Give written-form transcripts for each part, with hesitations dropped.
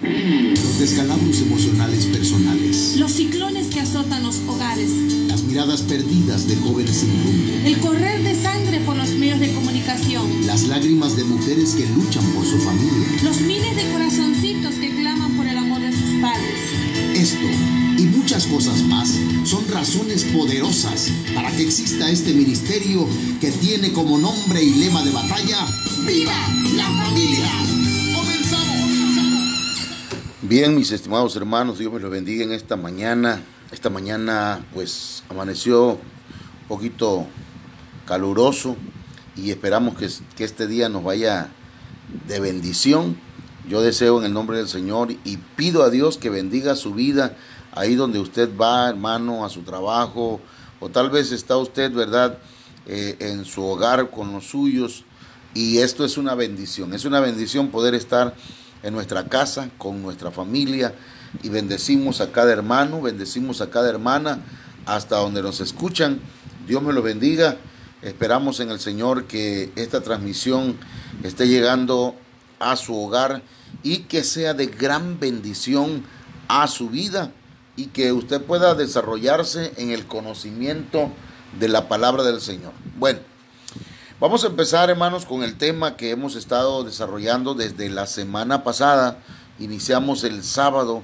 Los descalabros emocionales personales. Los ciclones que azotan los hogares. Las miradas perdidas de jóvenes sin rumbo. El correr de sangre por los medios de comunicación. Las lágrimas de mujeres que luchan por su familia. Los miles de corazoncitos que claman por el amor de sus padres. Esto y muchas cosas más son razones poderosas para que exista este ministerio que tiene como nombre y lema de batalla: ¡Viva la familia! Bien, mis estimados hermanos, Dios me los bendiga en esta mañana. Esta mañana pues amaneció un poquito caluroso y esperamos que este día nos vaya de bendición. Yo deseo en el nombre del Señor y pido a Dios que bendiga su vida ahí donde usted va, hermano, a su trabajo, o tal vez está usted, ¿verdad?, en su hogar con los suyos, y esto es una bendición poder estar en nuestra casa, con nuestra familia, y bendecimos a cada hermano, bendecimos a cada hermana, hasta donde nos escuchan. Dios me lo bendiga. Esperamos en el Señor que esta transmisión esté llegando a su hogar y que sea de gran bendición a su vida y que usted pueda desarrollarse en el conocimiento de la palabra del Señor. Bueno, vamos a empezar, hermanos, con el tema que hemos estado desarrollando desde la semana pasada. Iniciamos el sábado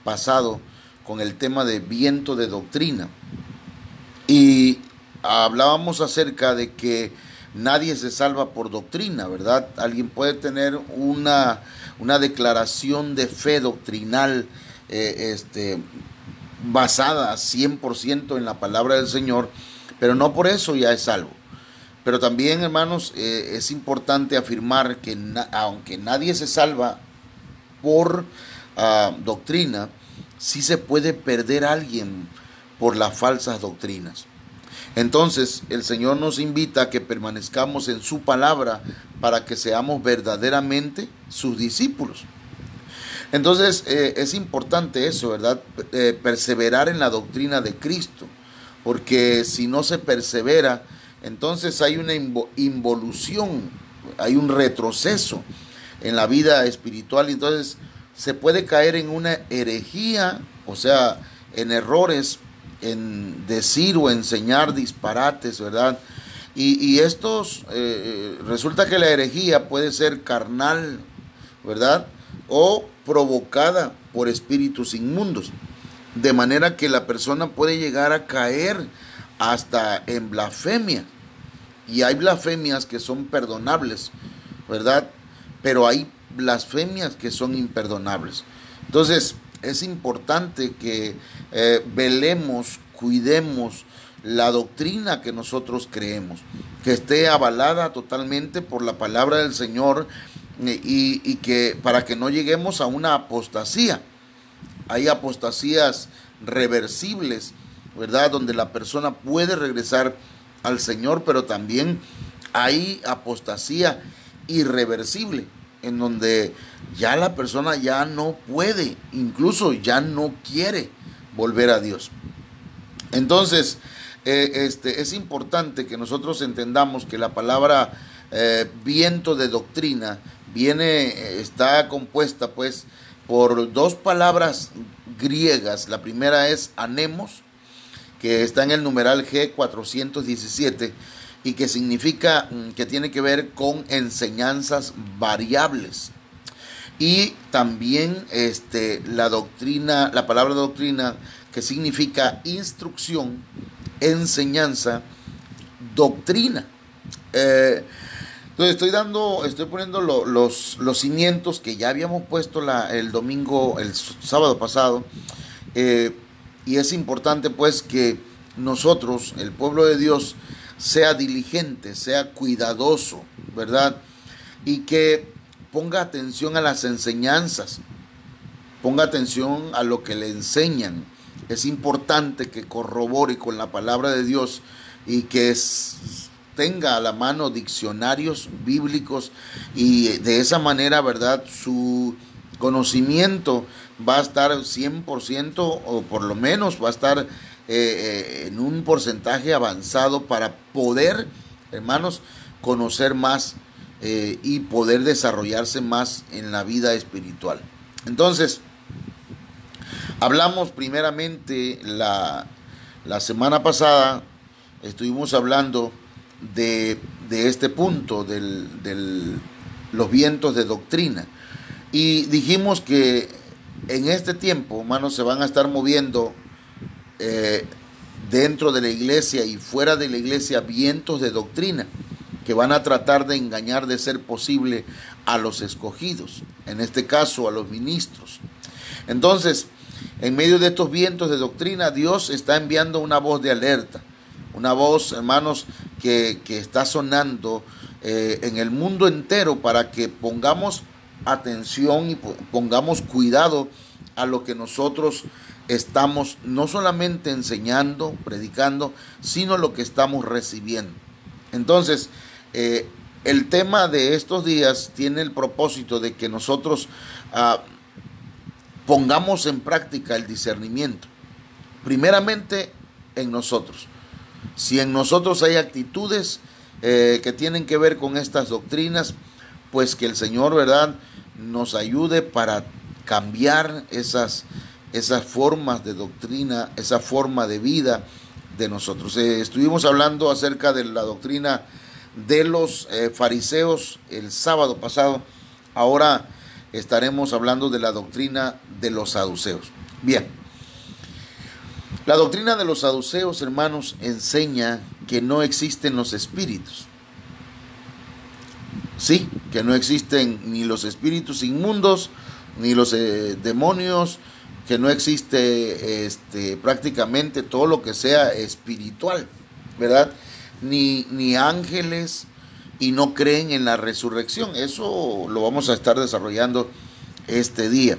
pasado con el tema de viento de doctrina y hablábamos acerca de que nadie se salva por doctrina, ¿verdad? Alguien puede tener una declaración de fe doctrinal basada 100% en la palabra del Señor, pero no por eso ya es salvo. Pero también, hermanos, es importante afirmar que aunque nadie se salva por doctrina, sí se puede perder a alguien por las falsas doctrinas. Entonces, el Señor nos invita a que permanezcamos en su palabra para que seamos verdaderamente sus discípulos. Entonces, es importante eso, ¿verdad? Perseverar en la doctrina de Cristo, porque si no se persevera, entonces hay una involución, hay un retroceso en la vida espiritual, y entonces se puede caer en una herejía, o sea, en errores, en decir o enseñar disparates, ¿verdad? Y estos, resulta que la herejía puede ser carnal, ¿verdad?, o provocada por espíritus inmundos, de manera que la persona puede llegar a caer hasta en blasfemia. Y hay blasfemias que son perdonables, ¿verdad?, pero hay blasfemias que son imperdonables. Entonces, es importante que velemos, cuidemos la doctrina que nosotros creemos, que esté avalada totalmente por la palabra del Señor, y que para que no lleguemos a una apostasía. Hay apostasías reversibles, ¿verdad?, donde la persona puede regresar al Señor, pero también hay apostasía irreversible, en donde ya la persona ya no puede, incluso ya no quiere volver a Dios. Entonces, es importante que nosotros entendamos que la palabra viento de doctrina está compuesta pues por dos palabras griegas. La primera es anemos, que está en el numeral G417 y que significa, que tiene que ver con enseñanzas variables. Y también la palabra doctrina, que significa instrucción, enseñanza, doctrina. Entonces estoy poniendo los cimientos que ya habíamos puesto el sábado pasado, y es importante pues que nosotros, el pueblo de Dios, sea diligente, sea cuidadoso, ¿verdad? Y que ponga atención a las enseñanzas, ponga atención a lo que le enseñan. Es importante que corrobore con la palabra de Dios y que tenga a la mano diccionarios bíblicos, y de esa manera, ¿verdad?, su conocimiento va a estar 100%, o por lo menos va a estar en un porcentaje avanzado para poder, hermanos, conocer más y poder desarrollarse más en la vida espiritual. Entonces, hablamos primeramente la semana pasada, estuvimos hablando de este punto, de los vientos de doctrina. Y dijimos que en este tiempo, hermanos, se van a estar moviendo dentro de la iglesia y fuera de la iglesia vientos de doctrina que van a tratar de engañar de ser posible a los escogidos, en este caso a los ministros. Entonces, en medio de estos vientos de doctrina, Dios está enviando una voz de alerta, una voz, hermanos, que está sonando en el mundo entero para que pongamos atención y pongamos cuidado a lo que nosotros estamos no solamente enseñando, predicando, sino lo que estamos recibiendo. Entonces, el tema de estos días tiene el propósito de que nosotros pongamos en práctica el discernimiento, primeramente en nosotros. Si en nosotros hay actitudes que tienen que ver con estas doctrinas, pues que el Señor, ¿verdad?, nos ayude para cambiar esas formas de doctrina, esa forma de vida de nosotros. Estuvimos hablando acerca de la doctrina de los fariseos el sábado pasado. Ahora estaremos hablando de la doctrina de los saduceos. Bien, la doctrina de los saduceos, hermanos, enseña que no existen los espíritus. Sí, que no existen ni los espíritus inmundos, ni los demonios, que no existe prácticamente todo lo que sea espiritual, ¿verdad? Ni ángeles, y no creen en la resurrección. Eso lo vamos a estar desarrollando este día.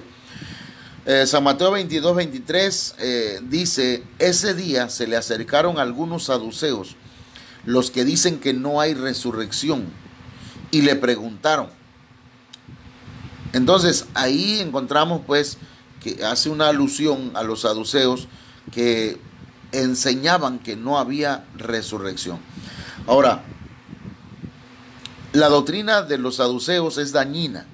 San Mateo 22, 23 dice: ese día se le acercaron algunos saduceos, los que dicen que no hay resurrección, y le preguntaron. Entonces ahí encontramos pues que hace una alusión a los saduceos que enseñaban que no había resurrección. Ahora, la doctrina de los saduceos es dañina.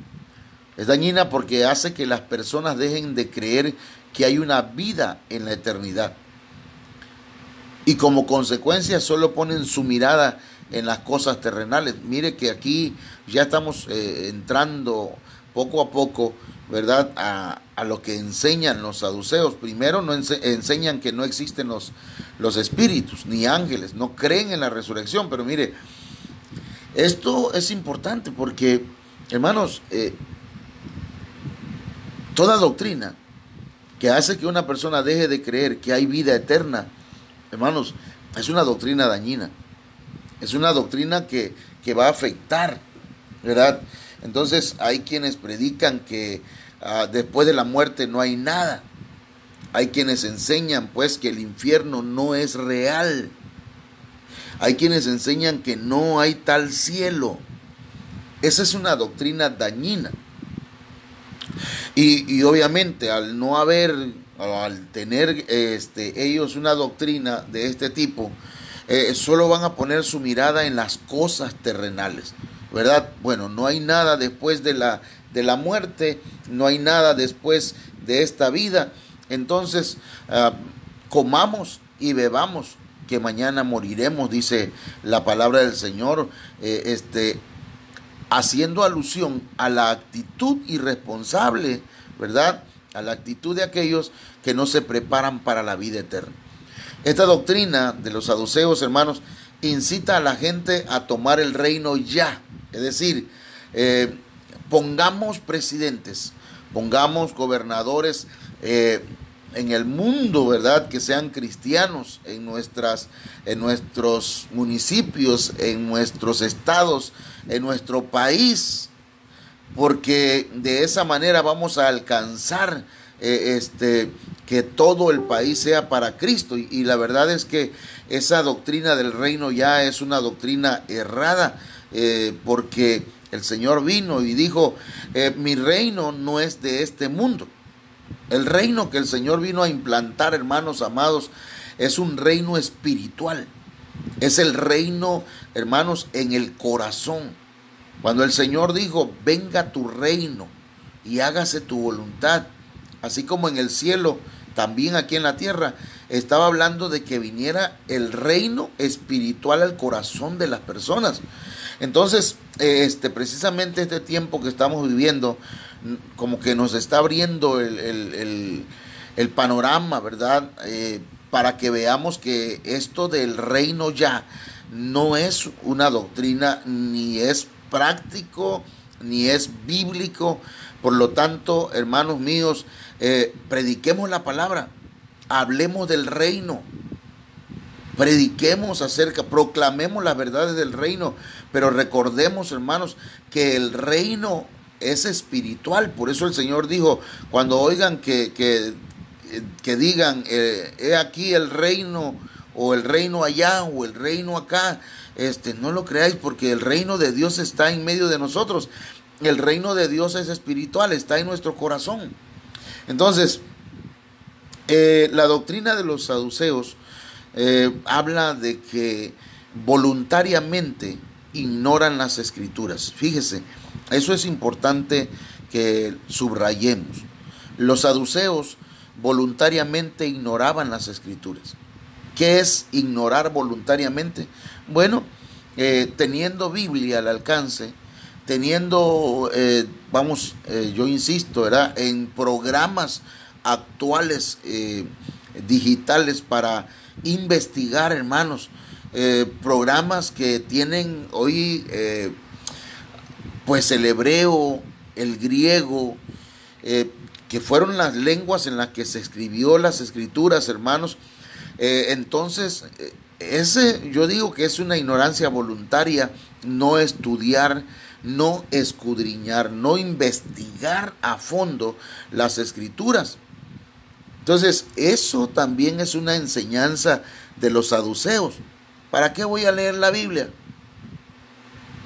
Es dañina porque hace que las personas dejen de creer que hay una vida en la eternidad. Y como consecuencia solo ponen su mirada en las cosas terrenales. Mire que aquí ya estamos entrando poco a poco, ¿verdad?, a lo que enseñan los saduceos. Primero no enseñan que no existen los espíritus ni ángeles, no creen en la resurrección. Pero mire, esto es importante porque, hermanos, toda doctrina que hace que una persona deje de creer que hay vida eterna, hermanos, es una doctrina dañina. Es una doctrina que va a afectar, ¿verdad? Entonces hay quienes predican que después de la muerte no hay nada. Hay quienes enseñan pues que el infierno no es real. Hay quienes enseñan que no hay tal cielo. Esa es una doctrina dañina. Y obviamente al no haber, al tener ellos una doctrina de este tipo, solo van a poner su mirada en las cosas terrenales, ¿verdad? Bueno, no hay nada después de la muerte, no hay nada después de esta vida. Entonces, comamos y bebamos, que mañana moriremos, dice la palabra del Señor, haciendo alusión a la actitud irresponsable, ¿verdad?, a la actitud de aquellos que no se preparan para la vida eterna. Esta doctrina de los saduceos, hermanos, incita a la gente a tomar el reino ya. Es decir, pongamos presidentes, pongamos gobernadores en el mundo, ¿verdad?, que sean cristianos en nuestros municipios, en nuestros estados, en nuestro país, porque de esa manera vamos a alcanzar que todo el país sea para Cristo. Y la verdad es que esa doctrina del reino ya es una doctrina errada, porque el Señor vino y dijo, mi reino no es de este mundo. El reino que el Señor vino a implantar, hermanos amados, es un reino espiritual. Es el reino, hermanos, en el corazón. Cuando el Señor dijo, venga tu reino, y hágase tu voluntad, así como en el cielo, también aquí en la tierra. Estaba hablando de que viniera el reino espiritual al corazón de las personas. Entonces, precisamente este tiempo que estamos viviendo, como que nos está abriendo el panorama, ¿verdad? Para que veamos que esto del reino ya no es una doctrina, ni es práctico, ni es bíblico. Por lo tanto, hermanos míos, prediquemos la palabra, hablemos del reino, prediquemos proclamemos las verdades del reino, pero recordemos, hermanos, que el reino es espiritual. Por eso el Señor dijo, cuando oigan que digan, he aquí el reino, o el reino allá, o el reino acá, no lo creáis, porque el reino de Dios está en medio de nosotros. El reino de Dios es espiritual, está en nuestro corazón. Entonces, la doctrina de los saduceos habla de que voluntariamente ignoran las escrituras. Fíjese, eso es importante que subrayemos. Los saduceos voluntariamente ignoraban las escrituras. ¿Qué es ignorar voluntariamente? Bueno, teniendo Biblia al alcance, teniendo, yo insisto, ¿verdad?, en programas actuales digitales para investigar, hermanos, programas que tienen hoy pues el hebreo, el griego, que fueron las lenguas en las que se escribió las escrituras, hermanos. Entonces, yo digo que es una ignorancia voluntaria no estudiar, no escudriñar, no investigar a fondo las escrituras. Entonces, eso también es una enseñanza de los saduceos. ¿Para qué voy a leer la Biblia?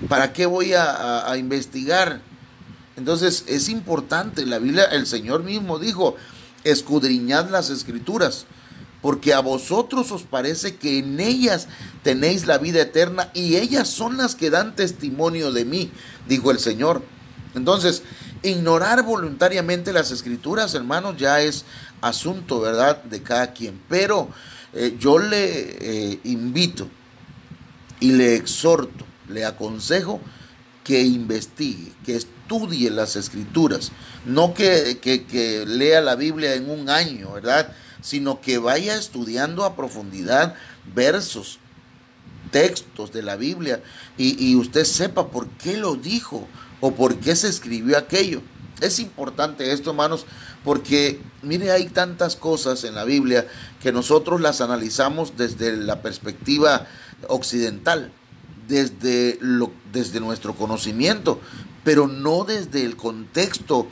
¿Para qué voy a investigar? Entonces, es importante. La Biblia, el Señor mismo dijo, escudriñad las escrituras, porque a vosotros os parece que en ellas tenéis la vida eterna, y ellas son las que dan testimonio de mí, dijo el Señor. Entonces, ignorar voluntariamente las escrituras, hermanos, ya es asunto, ¿verdad?, de cada quien. Pero yo le invito y le exhorto, le aconsejo que investigue, que estudie las escrituras, no que lea la Biblia en un año, ¿verdad?, sino que vaya estudiando a profundidad versos, textos de la Biblia, y usted sepa por qué lo dijo o por qué se escribió aquello. Es importante esto, hermanos, porque mire, hay tantas cosas en la Biblia que nosotros las analizamos desde la perspectiva occidental, desde nuestro conocimiento, pero no desde el contexto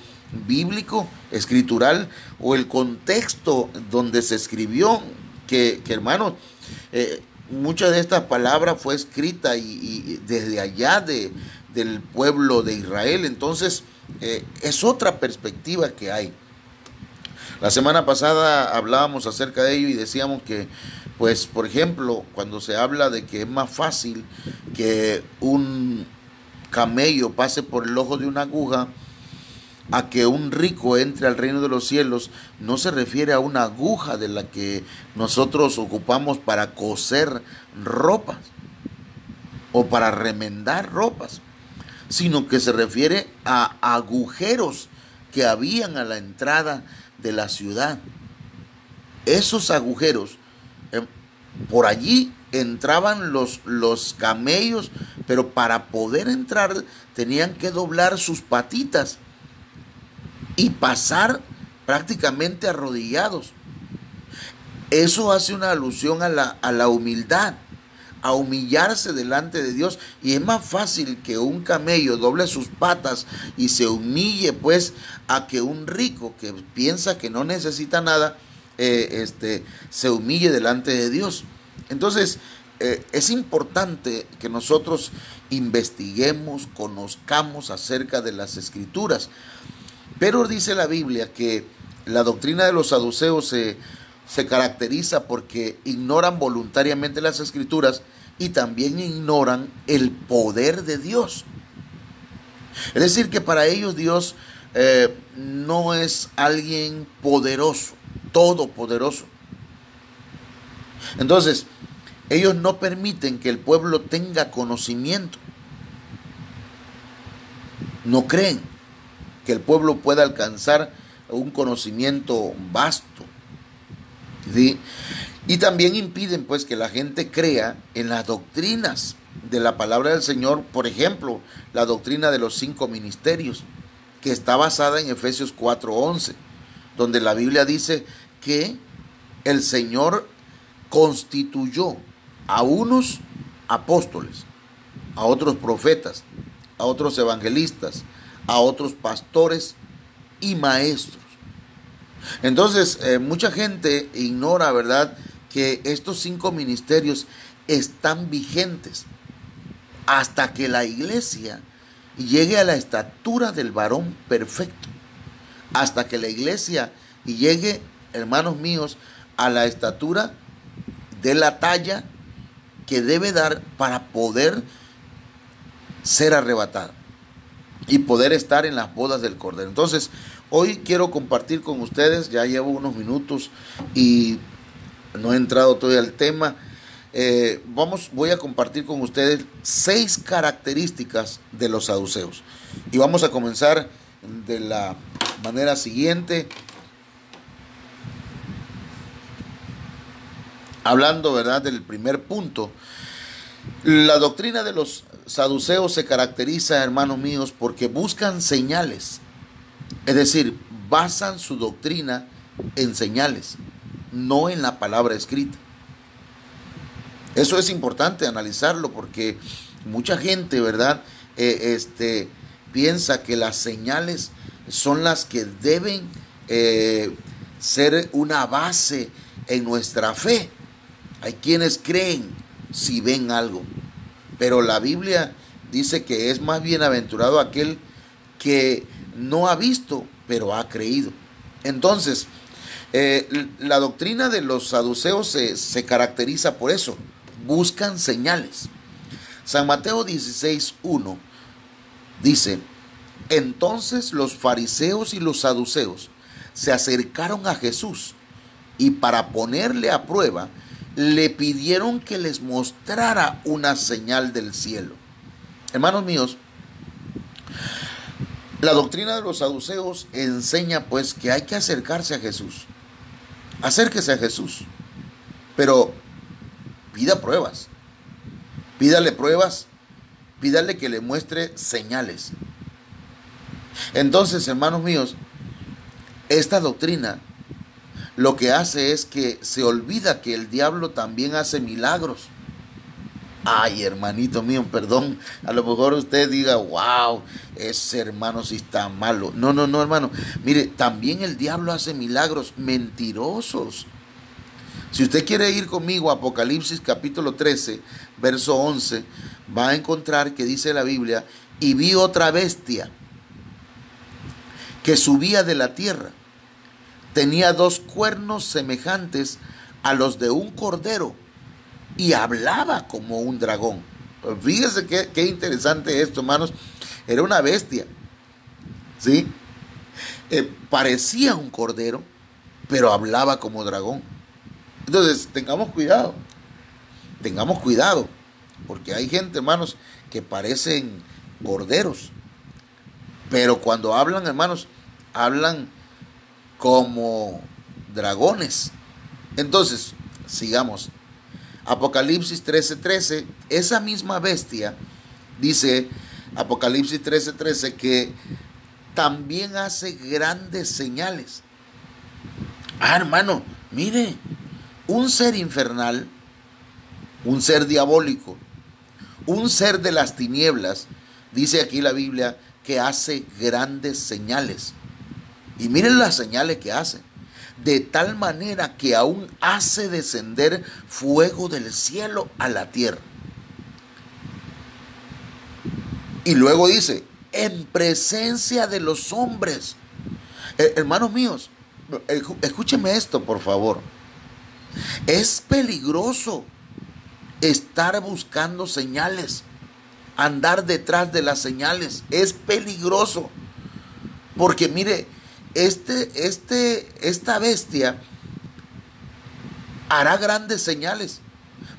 bíblico, escritural, o el contexto donde se escribió, que hermanos, mucha de esta palabra fue escrita y desde allá del pueblo de Israel. Entonces, es otra perspectiva que hay. La semana pasada hablábamos acerca de ello y decíamos que, pues, por ejemplo, cuando se habla de que es más fácil que un camello pase por el ojo de una aguja a que un rico entre al reino de los cielos, no se refiere a una aguja de la que nosotros ocupamos para coser ropas o para remendar ropas, sino que se refiere a agujeros que habían a la entrada de la ciudad. Esos agujeros, por allí entraban los camellos, pero para poder entrar tenían que doblar sus patitas y pasar prácticamente arrodillados. Eso hace una alusión a la humildad, a humillarse delante de Dios. Y es más fácil que un camello doble sus patas y se humille, pues, a que un rico que piensa que no necesita nada, se humille delante de Dios. Entonces, es importante que nosotros investiguemos, conozcamos acerca de las escrituras. Pero dice la Biblia que la doctrina de los saduceos se caracteriza porque ignoran voluntariamente las escrituras y también ignoran el poder de Dios. Es decir, que para ellos Dios no es alguien poderoso, todopoderoso. Entonces, ellos no permiten que el pueblo tenga conocimiento. No creen que el pueblo pueda alcanzar un conocimiento vasto, ¿sí? Y también impiden pues que la gente crea en las doctrinas de la palabra del Señor. Por ejemplo, la doctrina de los 5 ministerios, que está basada en Efesios 4:11, donde la Biblia dice que el Señor constituyó a unos apóstoles, a otros profetas, a otros evangelistas, a otros pastores y maestros. Entonces, mucha gente ignora, ¿verdad?, que estos 5 ministerios están vigentes hasta que la iglesia llegue a la estatura del varón perfecto. Hasta que la iglesia llegue, hermanos míos, a la estatura de la talla que debe dar para poder ser arrebatada y poder estar en las bodas del Cordero. Entonces, hoy quiero compartir con ustedes, ya llevo unos minutos y no he entrado todavía al tema. Voy a compartir con ustedes 6 características de los saduceos. Y vamos a comenzar de la manera siguiente, hablando, ¿verdad?, del primer punto. La doctrina de los saduceos se caracteriza, hermanos míos, porque buscan señales. Es decir, basan su doctrina en señales, no en la palabra escrita. Eso es importante analizarlo, porque mucha gente, ¿verdad?, piensa que las señales son las que deben ser una base en nuestra fe. Hay quienes creen si ven algo, pero la Biblia dice que es más bienaventurado aquel que no ha visto, pero ha creído. Entonces, la doctrina de los saduceos se caracteriza por eso. Buscan señales. San Mateo 16:1 dice: entonces los fariseos y los saduceos se acercaron a Jesús y para ponerle a prueba le pidieron que les mostrara una señal del cielo. Hermanos míos, la doctrina de los saduceos enseña pues que hay que acercarse a Jesús. Acérquese a Jesús, pero pida pruebas. Pídale pruebas, pídale que le muestre señales. Entonces, hermanos míos, esta doctrina lo que hace es que se olvida que el diablo también hace milagros. Ay, hermanito mío, perdón, a lo mejor usted diga, wow, ese hermano sí está malo. No, hermano, mire, también el diablo hace milagros mentirosos. Si usted quiere ir conmigo a Apocalipsis capítulo 13, verso 11, va a encontrar que dice la Biblia: y vi otra bestia que subía de la tierra. Tenía 2 cuernos semejantes a los de un cordero y hablaba como un dragón. Fíjese qué interesante esto, hermanos. Era una bestia, ¿sí? Parecía un cordero, pero hablaba como dragón. Entonces, tengamos cuidado, porque hay gente, hermanos, que parecen corderos, pero cuando hablan, hermanos, hablan como dragones. Entonces, sigamos. Apocalipsis 13:13, esa misma bestia, dice Apocalipsis 13:13, que también hace grandes señales. Hermano, mire, un ser infernal, un ser diabólico, un ser de las tinieblas, dice aquí la Biblia, que hace grandes señales. Y miren las señales que hace. De tal manera que aún hace descender fuego del cielo a la tierra. Y luego dice, en presencia de los hombres. Hermanos míos, escúcheme esto, por favor. Es peligroso estar buscando señales, andar detrás de las señales. Es peligroso. Porque mire, esta bestia hará grandes señales.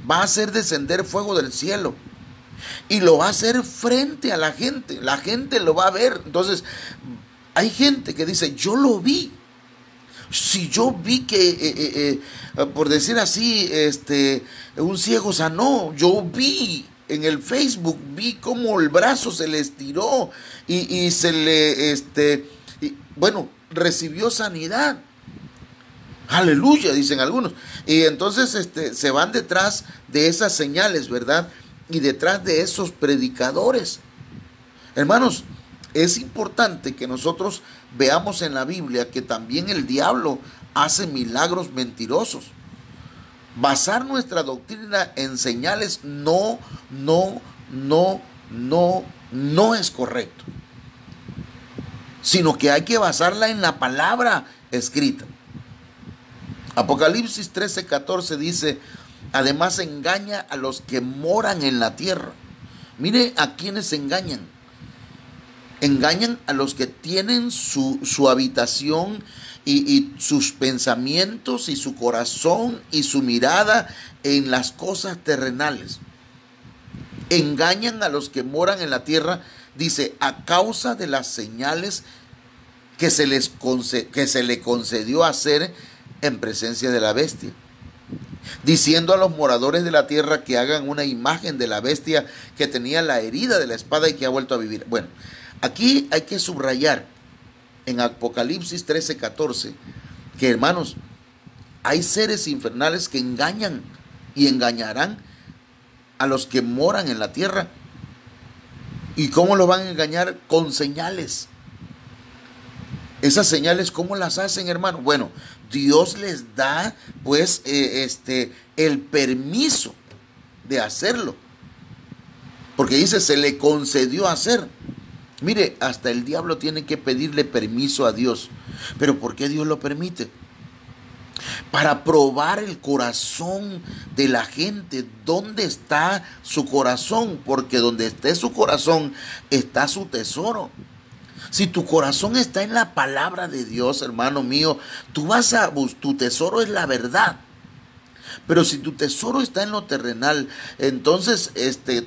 Va a hacer descender fuego del cielo. Y lo va a hacer frente a la gente. La gente lo va a ver. Entonces, hay gente que dice, yo lo vi. Si yo vi que, por decir así, un ciego sanó, yo vi en el Facebook, vi cómo el brazo se le estiró y se le, recibió sanidad. Aleluya, dicen algunos. Y entonces se van detrás de esas señales, ¿verdad? Y detrás de esos predicadores. Hermanos, es importante que nosotros veamos en la Biblia que también el diablo hace milagros mentirosos. Basar nuestra doctrina en señales no es correcto. Sino que hay que basarla en la palabra escrita. Apocalipsis 13:14 dice, además engaña a los que moran en la tierra. Mire a quienes engañan. Engañan a los que tienen su habitación y sus pensamientos y su corazón y su mirada en las cosas terrenales. Engañan a los que moran en la tierra, dice, a causa de las señales que se le concedió hacer en presencia de la bestia, diciendo a los moradores de la tierra que hagan una imagen de la bestia que tenía la herida de la espada y que ha vuelto a vivir. Bueno, aquí hay que subrayar en Apocalipsis 13:14 que, hermanos, hay seres infernales que engañan y engañarán a los que moran en la tierra. ¿Y cómo lo van a engañar? Con señales. Esas señales, ¿cómo las hacen, hermano? Bueno, Dios les da, pues, el permiso de hacerlo. Porque dice, se le concedió hacer. Mire, hasta el diablo tiene que pedirle permiso a Dios. ¿Pero por qué Dios lo permite? Para probar el corazón de la gente. ¿Dónde está su corazón? Porque donde esté su corazón está su tesoro. Si tu corazón está en la palabra de Dios, hermano mío, tu tesoro es la verdad. Pero si tu tesoro está en lo terrenal, entonces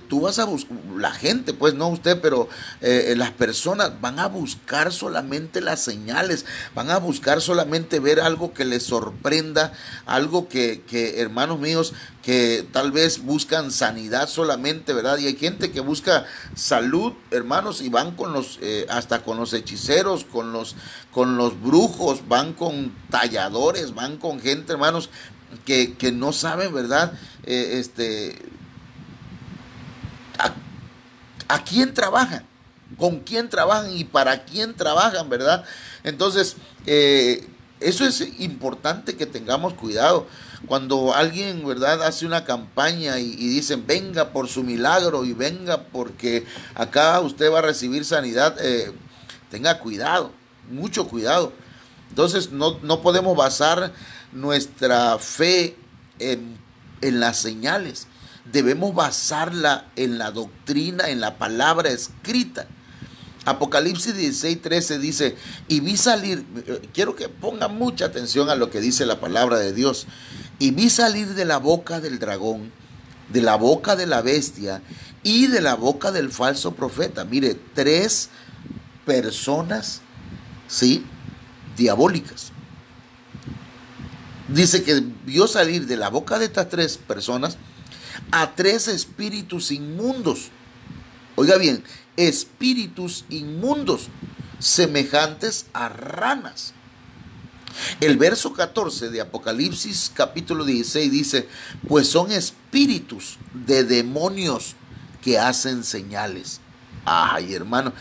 tú vas a buscar, la gente, pues no usted, pero las personas van a buscar solamente las señales, van a buscar solamente ver algo que les sorprenda, algo que hermanos míos, que tal vez buscan sanidad solamente, ¿verdad? Y hay gente que busca salud, hermanos, y van con hasta con los hechiceros, con los brujos, van con talladores, van con gente, hermanos, que no saben, ¿verdad? A quién trabajan, con quién trabajan y para quién trabajan, ¿verdad? Entonces, eso es importante que tengamos cuidado. Cuando alguien, ¿verdad?, hace una campaña y dicen, venga por su milagro y venga porque acá usted va a recibir sanidad, tenga cuidado, mucho cuidado. Entonces, no podemos basar nuestra fe en las señales. Debemos basarla en la doctrina, en la palabra escrita. Apocalipsis 16:13 dice, y vi salir, quiero que pongan mucha atención a lo que dice la palabra de Dios, y vi salir de la boca del dragón, de la boca de la bestia y de la boca del falso profeta. Mire, 3 personas, ¿sí?, diabólicas. Dice que vio salir de la boca de estas 3 personas a 3 espíritus inmundos. Oiga bien, espíritus inmundos semejantes a ranas. El verso 14 de Apocalipsis capítulo 16 dice, pues son espíritus de demonios que hacen señales. Ay, hermano,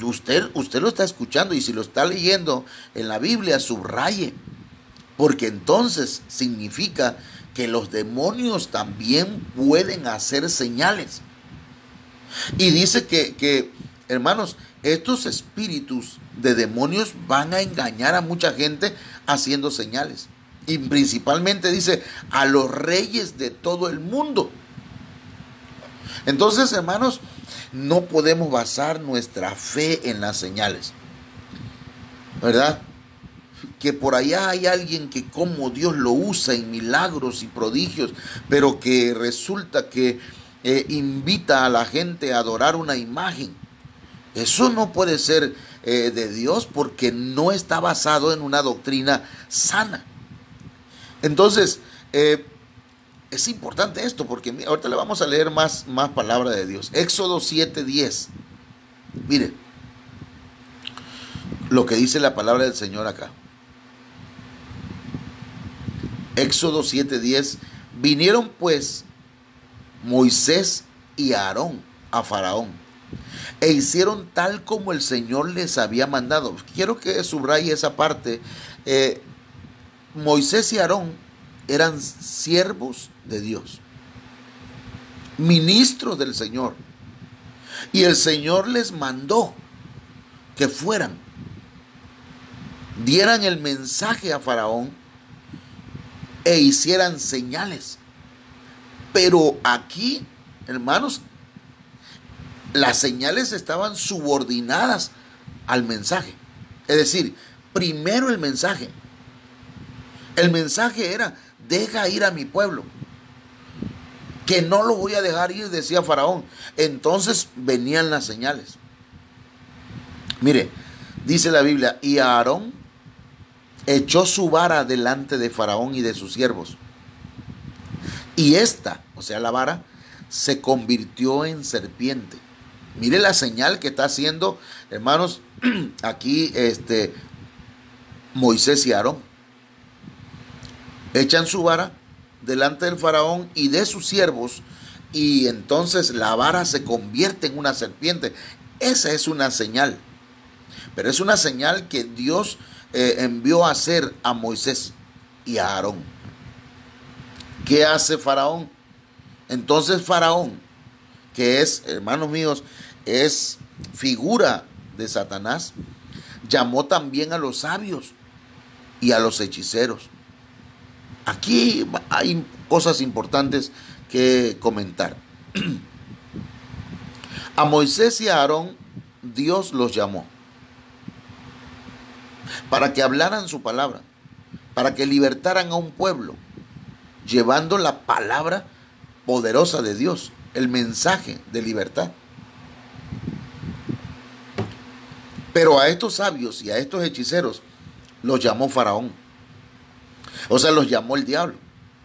usted lo está escuchando, y si lo está leyendo en la Biblia, subraye. Porque entonces significa que los demonios también pueden hacer señales. Y dice que, hermanos, estos espíritus de demonios van a engañar a mucha gente haciendo señales. Y principalmente dice, a los reyes de todo el mundo. Entonces, hermanos, no podemos basar nuestra fe en las señales. ¿verdad? Que por allá hay alguien que como Dios lo usa en milagros y prodigios, pero que resulta que invita a la gente a adorar una imagen. Eso no puede ser de Dios, porque no está basado en una doctrina sana. Entonces, es importante esto, porque ahorita le vamos a leer más palabra de Dios. Éxodo 7:10. Mire lo que dice la palabra del Señor acá. Éxodo 7:10. Vinieron pues Moisés y Aarón a Faraón, e hicieron tal como el Señor les había mandado. Quiero que subraye esa parte. Moisés y Aarón eran siervos de Dios, ministros del Señor, y el Señor les mandó que fueran, dieran el mensaje a Faraón e hicieran señales. Pero aquí, hermanos, las señales estaban subordinadas al mensaje. Es decir, primero el mensaje. El mensaje era: deja ir a mi pueblo, que no lo voy a dejar ir, decía Faraón. Entonces venían las señales. Mire, dice la Biblia: y Aarón echó su vara delante de Faraón y de sus siervos, y esta, o sea la vara, se convirtió en serpiente. Mire la señal que está haciendo, hermanos, aquí Moisés y Aarón. Echan su vara delante del Faraón y de sus siervos, y entonces la vara se convierte en una serpiente. Esa es una señal, pero es una señal que Dios envió a hacer a Moisés y a Aarón. ¿Qué hace Faraón? Entonces Faraón, que es, hermanos míos, es figura de Satanás, llamó también a los sabios y a los hechiceros. Aquí hay cosas importantes que comentar. A Moisés y a Aarón Dios los llamó para que hablaran su palabra, para que libertaran a un pueblo, llevando la palabra poderosa de Dios, el mensaje de libertad. Pero a estos sabios y a estos hechiceros los llamó Faraón. O sea, los llamó el diablo.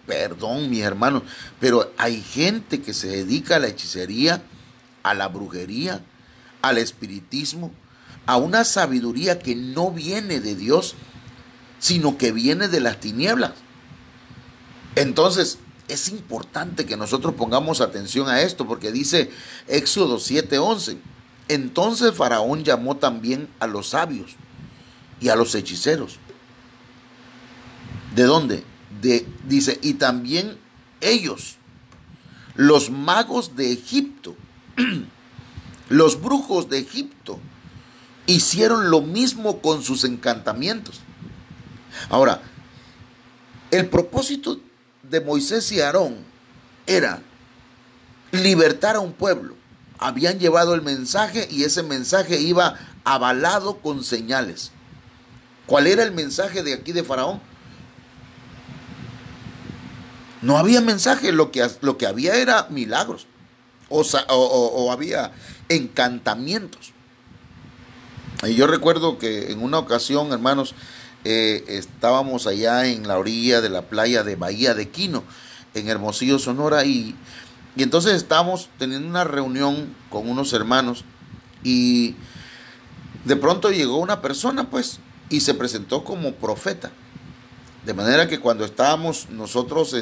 Perdón, mis hermanos, pero hay gente que se dedica a la hechicería, a la brujería, al espiritismo, a una sabiduría que no viene de Dios, sino que viene de las tinieblas. Entonces, es importante que nosotros pongamos atención a esto, porque dice Éxodo 7:11. Entonces Faraón llamó también a los sabios y a los hechiceros. ¿De dónde? Dice, y también ellos, los magos de Egipto, los brujos de Egipto, hicieron lo mismo con sus encantamientos. Ahora, el propósito de Moisés y Aarón era libertar a un pueblo. Habían llevado el mensaje y ese mensaje iba avalado con señales. ¿Cuál era el mensaje de aquí de Faraón? No había mensaje, lo que había era milagros o había encantamientos. Y yo recuerdo que en una ocasión, hermanos, estábamos allá en la orilla de la playa de Bahía de Quino, en Hermosillo, Sonora, y entonces estábamos teniendo una reunión con unos hermanos, y de pronto llegó una persona, pues, y se presentó como profeta. De manera que cuando estábamos nosotros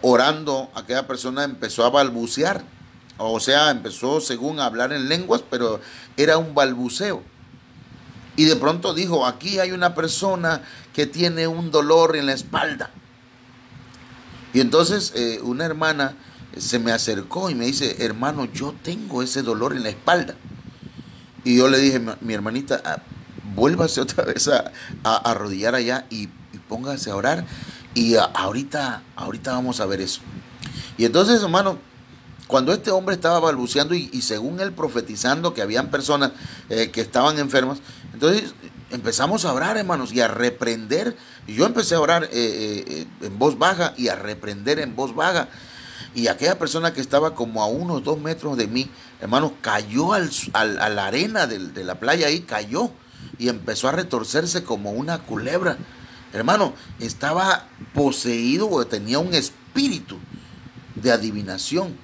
orando, aquella persona empezó a balbucear. O sea, empezó según a hablar en lenguas, pero era un balbuceo. Y de pronto dijo: aquí hay una persona que tiene un dolor en la espalda. Y entonces una hermana se me acercó y me dice: hermano, yo tengo ese dolor en la espalda. Y yo le dije: mi hermanita, vuélvase otra vez a arrodillar allá y póngase a orar, y ahorita vamos a ver eso. Y entonces, hermano, cuando este hombre estaba balbuceando y según él profetizando que habían personas que estaban enfermas, Entonces empezamos a orar, hermanos, y a reprender. Y yo empecé a orar en voz baja y a reprender en voz baja. Y aquella persona que estaba como a 1 o 2 metros de mí, hermanos, cayó a la arena de la playa ahí, cayó y empezó a retorcerse como una culebra. Hermano, estaba poseído o tenía un espíritu de adivinación.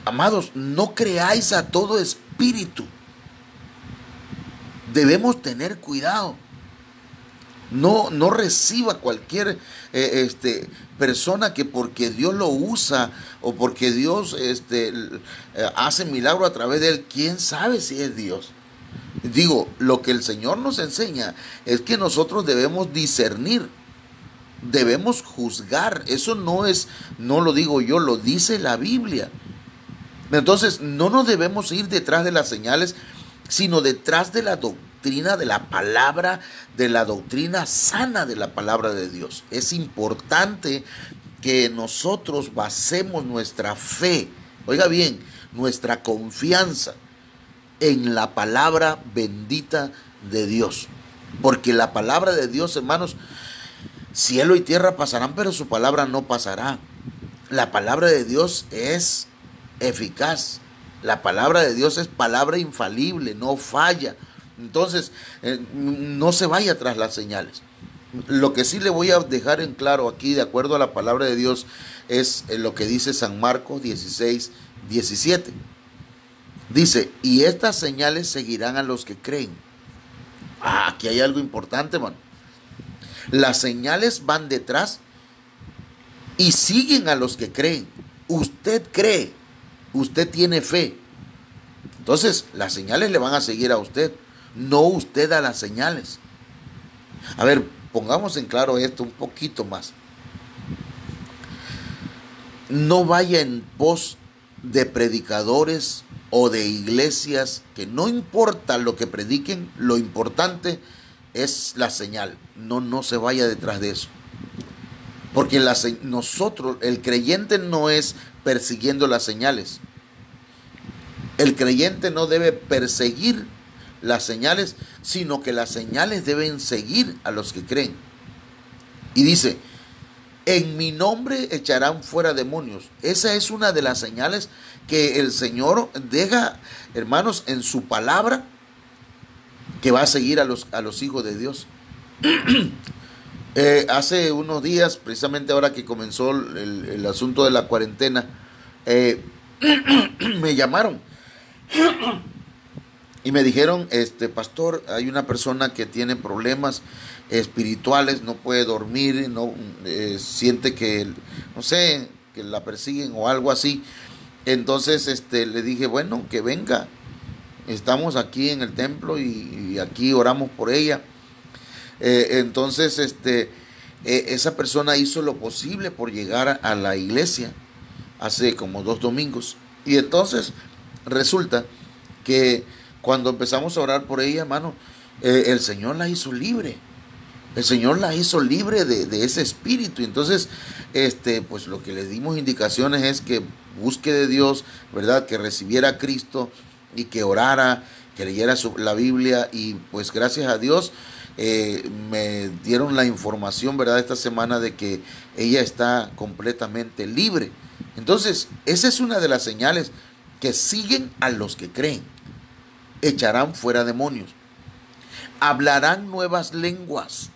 Amados, no creáis a todo espíritu. Debemos tener cuidado. No reciba cualquier persona que porque Dios lo usa o porque Dios hace milagro a través de él. ¿Quién sabe si es Dios? Digo, lo que el Señor nos enseña es que nosotros debemos discernir, debemos juzgar. Eso no lo digo yo, lo dice la Biblia. Entonces, no nos debemos ir detrás de las señales, sino detrás de la doctrina de la palabra, de la doctrina sana de la palabra de Dios. Es importante que nosotros basemos nuestra fe, oiga bien, nuestra confianza en la palabra bendita de Dios. Porque la palabra de Dios, hermanos, cielo y tierra pasarán, pero su palabra no pasará. La palabra de Dios es eficaz. La palabra de Dios es palabra infalible, no falla. Entonces, no se vaya tras las señales. Lo que sí le voy a dejar en claro aquí, de acuerdo a la palabra de Dios, es lo que dice San Marcos 16:17. Dice, y estas señales seguirán a los que creen. Aquí hay algo importante, hermano. Las señales van detrás y siguen a los que creen. Usted cree, usted tiene fe. Entonces, las señales le van a seguir a usted, no usted a las señales. A ver, pongamos en claro esto un poquito más. No vaya en pos de predicadores o de iglesias que no importa lo que prediquen, lo importante es la señal. No se vaya detrás de eso. Porque nosotros, el creyente no es persiguiendo las señales. El creyente no debe perseguir las señales, sino que las señales deben seguir a los que creen. Y dice, en mi nombre echarán fuera demonios. Esa es una de las señales que el Señor deja, hermanos, en su palabra, que va a seguir a los hijos de Dios. Hace unos días, precisamente ahora que comenzó el asunto de la cuarentena, me llamaron y me dijeron, pastor, hay una persona que tiene problemas espirituales, no puede dormir, siente que, no sé, que la persiguen o algo así. Entonces le dije, bueno, que venga, estamos aquí en el templo y aquí oramos por ella. Entonces esa persona hizo lo posible por llegar a la iglesia hace como 2 domingos. Y entonces resulta que cuando empezamos a orar por ella, hermano, el Señor la hizo libre. El Señor la hizo libre de ese espíritu. Entonces, pues lo que le dimos indicaciones es que busque de Dios, ¿verdad? Que recibiera a Cristo y que orara, que leyera la Biblia. Y pues gracias a Dios me dieron la información, ¿verdad? Esta semana de que ella está completamente libre. Entonces, esa es una de las señales que siguen a los que creen. Echarán fuera demonios. Hablarán nuevas lenguas.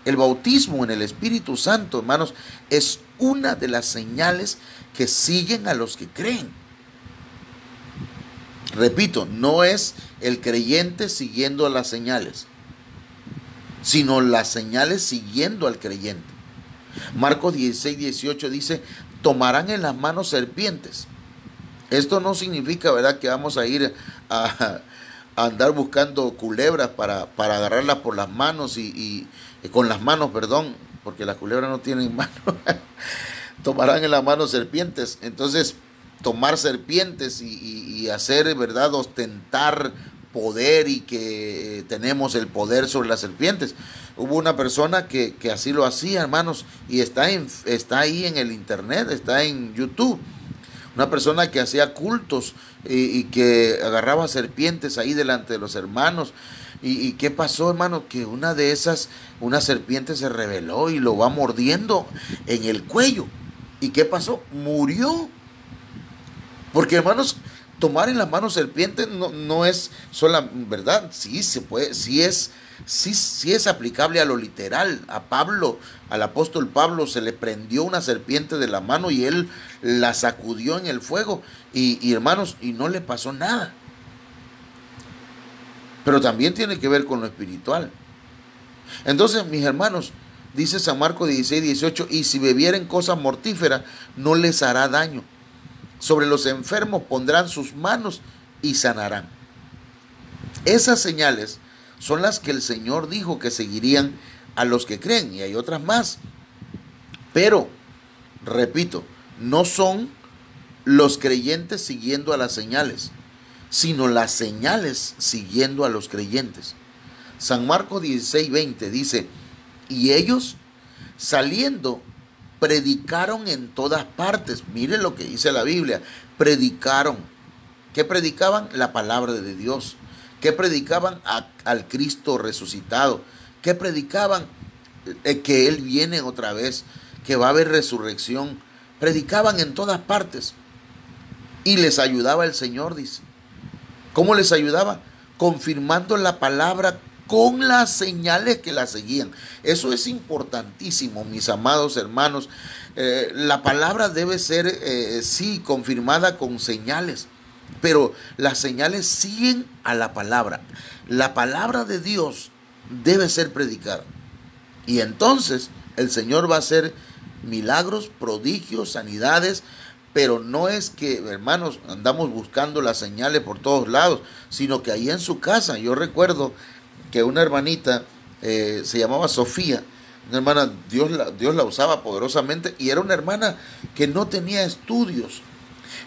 El bautismo en el Espíritu Santo, hermanos, es una de las señales que siguen a los que creen. Repito, no es el creyente siguiendo las señales, sino las señales siguiendo al creyente. Marcos 16:18 dice, tomarán en las manos serpientes. Esto no significa, ¿verdad?, que vamos a ir a andar buscando culebras para agarrarlas por las manos y con las manos, perdón, porque las culebras no tienen manos. Tomarán en las manos serpientes. Entonces, tomar serpientes y hacer, ¿verdad?, ostentar poder y que tenemos el poder sobre las serpientes. Hubo una persona que así lo hacía, hermanos, y está ahí en el internet, está en YouTube. una persona que hacía cultos y que agarraba serpientes ahí delante de los hermanos. ¿Y qué pasó, hermano? Que una serpiente se rebeló y lo va mordiendo en el cuello. ¿Y qué pasó? Murió. Porque, hermanos, tomar en las manos serpientes no es sola, ¿verdad? Sí se puede, sí es aplicable a lo literal. Al apóstol Pablo, se le prendió una serpiente de la mano y él la sacudió en el fuego. Y hermanos, y no le pasó nada. Pero también tiene que ver con lo espiritual. Entonces, mis hermanos, dice San Marcos 16:18, y si bebieren cosas mortíferas, no les hará daño. Sobre los enfermos pondrán sus manos y sanarán. Esas señales son las que el Señor dijo que seguirían a los que creen, y hay otras más. Pero, repito, no son los creyentes siguiendo a las señales, sino las señales siguiendo a los creyentes. San Marcos 16:20 dice, y ellos saliendo predicaron en todas partes. Miren lo que dice la Biblia, predicaron. ¿Qué predicaban? La palabra de Dios. ¿Qué predicaban? Al Cristo resucitado. ¿Qué predicaban? Que Él viene otra vez, que va a haber resurrección. Predicaban en todas partes. Y les ayudaba el Señor, dice. ¿Cómo les ayudaba? Confirmando la palabra con las señales que la seguían. Eso es importantísimo, mis amados hermanos. La palabra debe ser, sí, confirmada con señales, pero las señales siguen a la palabra. La palabra de Dios debe ser predicada. Y entonces el Señor va a hacer milagros, prodigios, sanidades. Pero no es que, hermanos, andamos buscando las señales por todos lados, sino que ahí en su casa, yo recuerdo que una hermanita se llamaba Sofía, una hermana, Dios la usaba poderosamente, y era una hermana que no tenía estudios.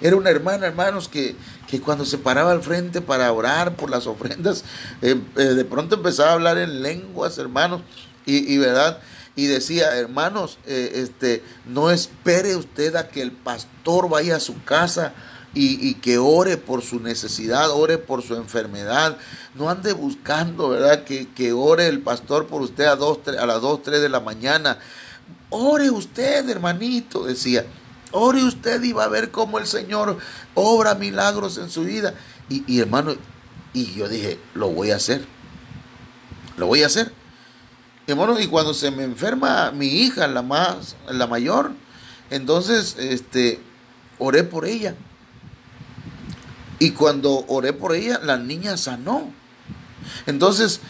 Era una hermana, hermanos, que cuando se paraba al frente para orar por las ofrendas, de pronto empezaba a hablar en lenguas, hermanos, y verdad. Y decía, hermanos, no espere usted a que el pastor vaya a su casa y que ore por su necesidad, ore por su enfermedad. No ande buscando, ¿verdad? Que ore el pastor por usted a las 2, 3 de la mañana. Ore usted, hermanito, decía. Ore usted y va a ver cómo el Señor obra milagros en su vida. Y hermano, y yo dije, lo voy a hacer. Lo voy a hacer. Hermano, y cuando se me enferma mi hija, la mayor, entonces oré por ella. Y cuando oré por ella, la niña sanó. Entonces,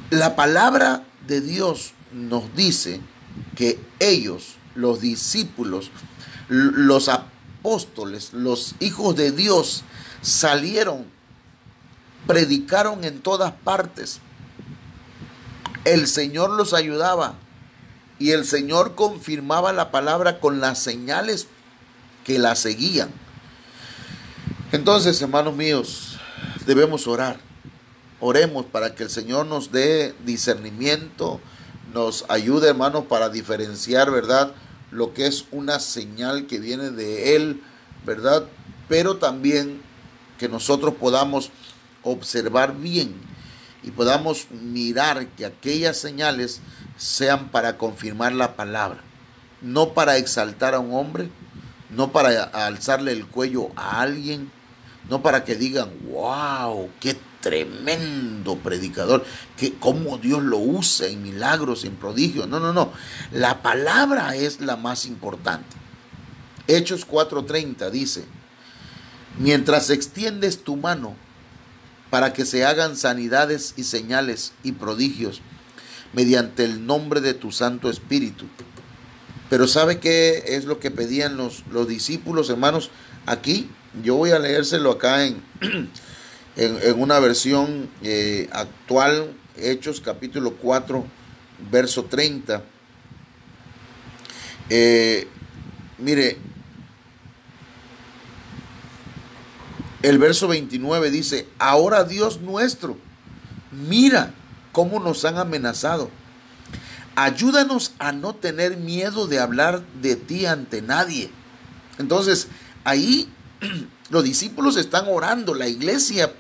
la palabra de Dios nos dice que ellos, los discípulos, los apóstoles, los hijos de Dios, salieron, predicaron en todas partes. El Señor los ayudaba y el Señor confirmaba la palabra con las señales que la seguían. Entonces, hermanos míos, debemos orar. Oremos para que el Señor nos dé discernimiento, nos ayude, hermanos, para diferenciar, ¿verdad?, lo que es una señal que viene de Él, ¿verdad? Pero también que nosotros podamos observar bien y podamos mirar que aquellas señales sean para confirmar la palabra, no para exaltar a un hombre, no para alzarle el cuello a alguien, no para que digan, wow, qué tremendo predicador, que cómo Dios lo usa en milagros, en prodigios. No. La palabra es la más importante. Hechos 4:30 dice, mientras extiendes tu mano para que se hagan sanidades y señales y prodigios mediante el nombre de tu Santo Espíritu. Pero ¿sabe qué es lo que pedían los discípulos, hermanos? Aquí, yo voy a leérselo acá en una versión actual, Hechos capítulo 4, verso 30. Mire, el verso 29 dice, ahora Dios nuestro, mira cómo nos han amenazado. Ayúdanos a no tener miedo de hablar de ti ante nadie, Entonces, ahí los discípulos están orando. La iglesia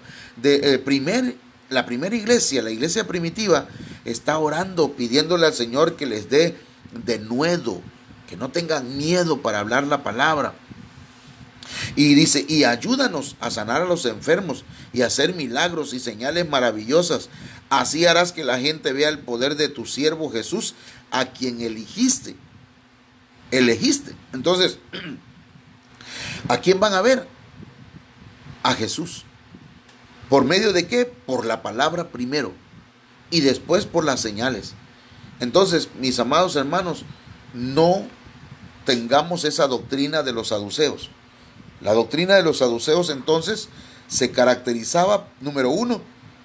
la primera iglesia, la iglesia primitiva, está orando, pidiéndole al Señor que les dé denuedo, que no tengan miedo para hablar la palabra. Y dice, y ayúdanos a sanar a los enfermos y a hacer milagros y señales maravillosas. Así harás que la gente vea el poder de tu siervo Jesús, a quien elegiste. Entonces, ¿a quién van a ver? A Jesús. ¿Por medio de qué? Por la palabra primero y después por las señales. Entonces, mis amados hermanos, no tengamos esa doctrina de los saduceos. La doctrina de los saduceos entonces se caracterizaba, número uno,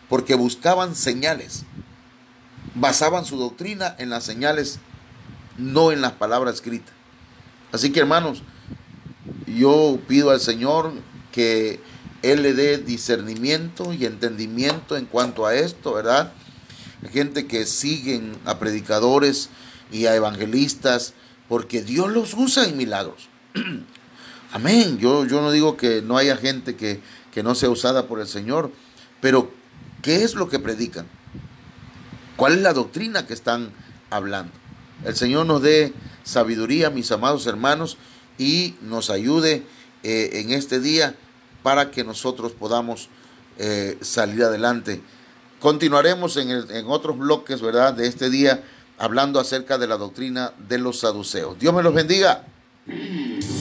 porque buscaban señales. Basaban su doctrina en las señales, no en las palabras escritas. Así que, hermanos, yo pido al Señor que Él le dé discernimiento y entendimiento en cuanto a esto, ¿verdad? Gente que siguen a predicadores y a evangelistas, porque Dios los usa en milagros. Amén. Yo no digo que no haya gente que no sea usada por el Señor, pero ¿qué es lo que predican? ¿Cuál es la doctrina que están hablando? El Señor nos dé sabiduría, mis amados hermanos, y nos ayude en este día para que nosotros podamos salir adelante. Continuaremos en otros bloques, ¿verdad?, de este día, hablando acerca de la doctrina de los saduceos. Dios me los bendiga.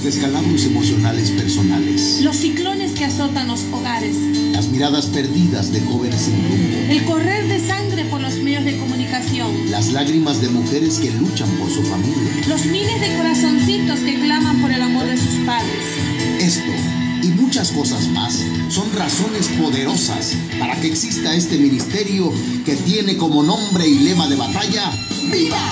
Descalabros emocionales personales. Los ciclones que azotan los hogares. Las miradas perdidas de jóvenes sin rumbo. El correr de sangre por los medios de comunicación. Las lágrimas de mujeres que luchan por su familia. Los miles de corazoncitos que claman por el amor de sus padres. Esto y muchas cosas más son razones poderosas para que exista este ministerio que tiene como nombre y lema de batalla: ¡Viva!